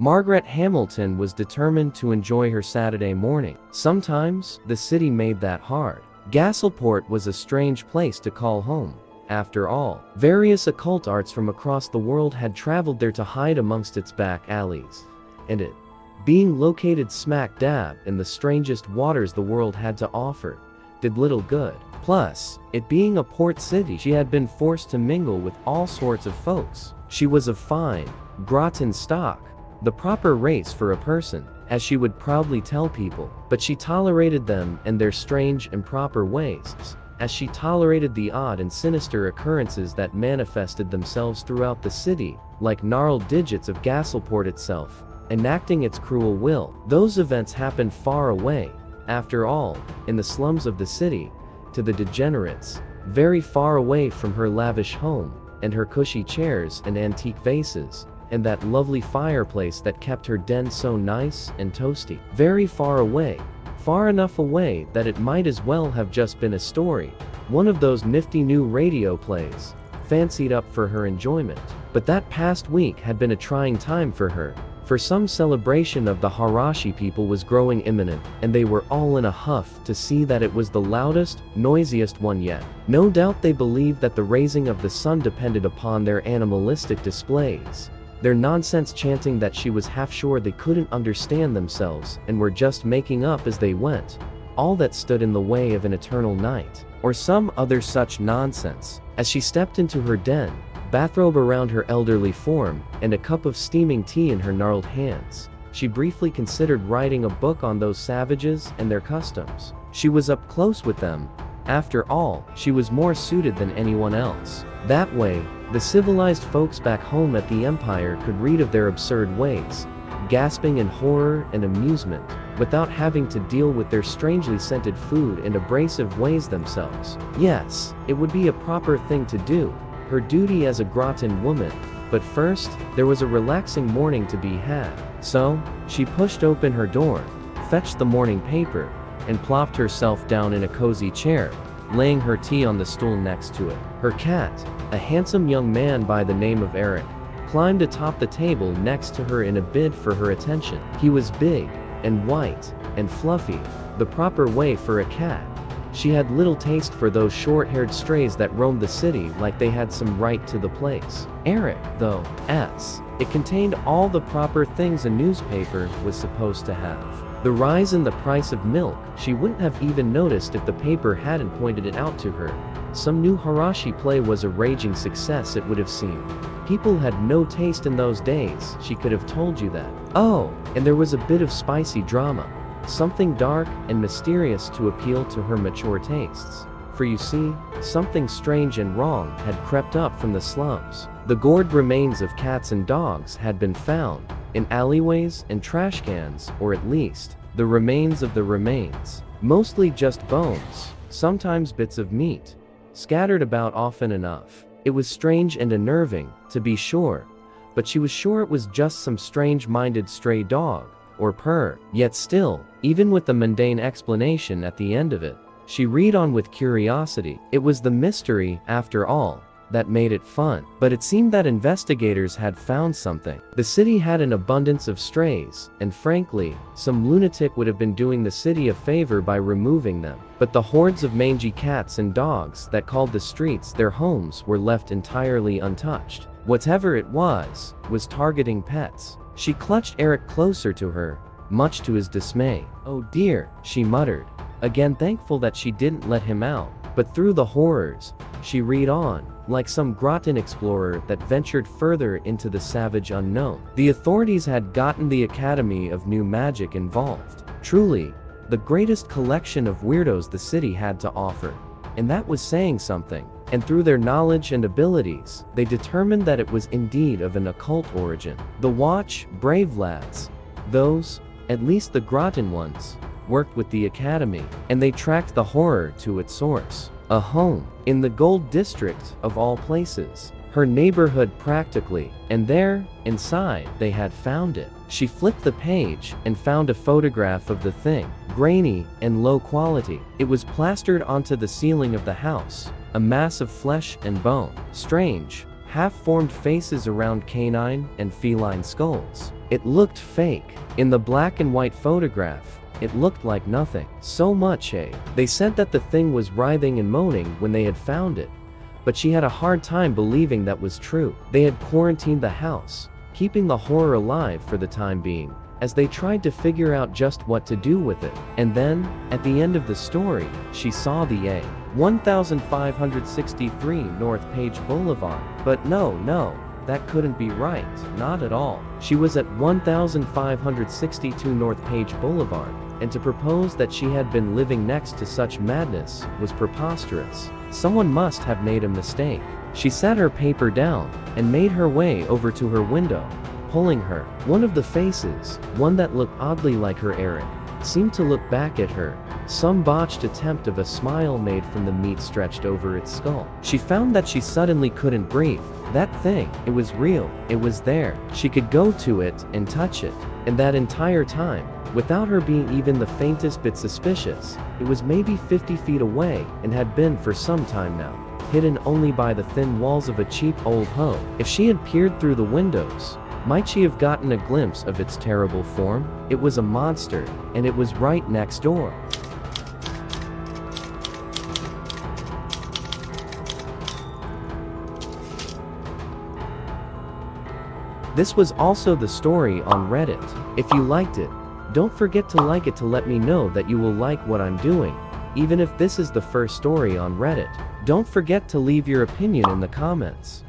Margaret Hamilton was determined to enjoy her Saturday morning. Sometimes, the city made that hard. Gaselport was a strange place to call home. After all, various occult arts from across the world had traveled there to hide amongst its back alleys. And it, being located smack dab in the strangest waters the world had to offer, did little good. Plus, it being a port city, she had been forced to mingle with all sorts of folks. She was of fine, gratin stock, the proper race for a person, as she would proudly tell people, but she tolerated them and their strange improper ways, as she tolerated the odd and sinister occurrences that manifested themselves throughout the city, like gnarled digits of Gaselport itself, enacting its cruel will. Those events happened far away, after all, in the slums of the city, to the degenerates, very far away from her lavish home, and her cushy chairs and antique vases, and that lovely fireplace that kept her den so nice and toasty. Very far away, far enough away that it might as well have just been a story, one of those nifty new radio plays, fancied up for her enjoyment. But that past week had been a trying time for her, for some celebration of the Harashi people was growing imminent, and they were all in a huff to see that it was the loudest, noisiest one yet. No doubt they believed that the raising of the sun depended upon their animalistic displays, their nonsense chanting that she was half sure they couldn't understand themselves and were just making up as they went, all that stood in the way of an eternal night, or some other such nonsense. As she stepped into her den, bathrobe around her elderly form, and a cup of steaming tea in her gnarled hands, she briefly considered writing a book on those savages and their customs. She was up close with them. After all, she was more suited than anyone else. That way, the civilized folks back home at the Empire could read of their absurd ways, gasping in horror and amusement, without having to deal with their strangely scented food and abrasive ways themselves. Yes, it would be a proper thing to do, her duty as a Groton woman, but first, there was a relaxing morning to be had. So, she pushed open her door, fetched the morning paper, and plopped herself down in a cozy chair, laying her tea on the stool next to it. Her cat, a handsome young man by the name of Eric, climbed atop the table next to her in a bid for her attention. He was big, and white, and fluffy, the proper way for a cat. She had little taste for those short-haired strays that roamed the city like they had some right to the place. Eric, though, it contained all the proper things a newspaper was supposed to have. The rise in the price of milk, she wouldn't have even noticed if the paper hadn't pointed it out to her. Some new Harashi play was a raging success, it would have seemed. People had no taste in those days, she could have told you that. Oh, and there was a bit of spicy drama, something dark and mysterious to appeal to her mature tastes. For you see, something strange and wrong had crept up from the slums. The gored remains of cats and dogs had been found in alleyways and trash cans, or at least, the remains of the remains. Mostly just bones, sometimes bits of meat, scattered about often enough. It was strange and unnerving, to be sure, but she was sure it was just some strange-minded stray dog, or purr. Yet still, even with the mundane explanation at the end of it, she read on with curiosity. It was the mystery, after all, that made it fun. But it seemed that investigators had found something. The city had an abundance of strays, and frankly, some lunatic would have been doing the city a favor by removing them. But the hordes of mangy cats and dogs that called the streets their homes were left entirely untouched. Whatever it was targeting pets. She clutched Eric closer to her, much to his dismay. "Oh dear," she muttered, again thankful that she didn't let him out. But through the horrors, she read on, like some Groton explorer that ventured further into the savage unknown. The authorities had gotten the Academy of New Magic involved. Truly, the greatest collection of weirdos the city had to offer. And that was saying something. And through their knowledge and abilities, they determined that it was indeed of an occult origin. The Watch, brave lads, those, at least the Groton ones, worked with the Academy, and they tracked the horror to its source. A home, in the Gold District, of all places. Her neighborhood practically, and there, inside, they had found it. She flipped the page, and found a photograph of the thing, grainy and low quality. It was plastered onto the ceiling of the house, a mass of flesh and bone. Strange, half-formed faces around canine and feline skulls. It looked fake. In the black and white photograph, it looked like nothing. So much, They said that the thing was writhing and moaning when they had found it, but she had a hard time believing that was true. They had quarantined the house, keeping the horror alive for the time being, as they tried to figure out just what to do with it. And then, at the end of the story, she saw the 1563 North Page Boulevard. But no, that couldn't be right, not at all. She was at 1562 North Page Boulevard, and to propose that she had been living next to such madness was preposterous. Someone must have made a mistake. She set her paper down and made her way over to her window, pulling her. One of the faces, one that looked oddly like her Eric, seemed to look back at her. Some botched attempt of a smile made from the meat stretched over its skull. She found that she suddenly couldn't breathe. That thing, it was real, it was there. She could go to it and touch it. And that entire time, without her being even the faintest bit suspicious, it was maybe 50 feet away and had been for some time now, hidden only by the thin walls of a cheap old home. If she had peered through the windows, might she have gotten a glimpse of its terrible form? It was a monster, and it was right next door. This was also the story on Reddit. If you liked it, don't forget to like it to let me know that you will like what I'm doing. Even if this is the first story on Reddit, don't forget to leave your opinion in the comments.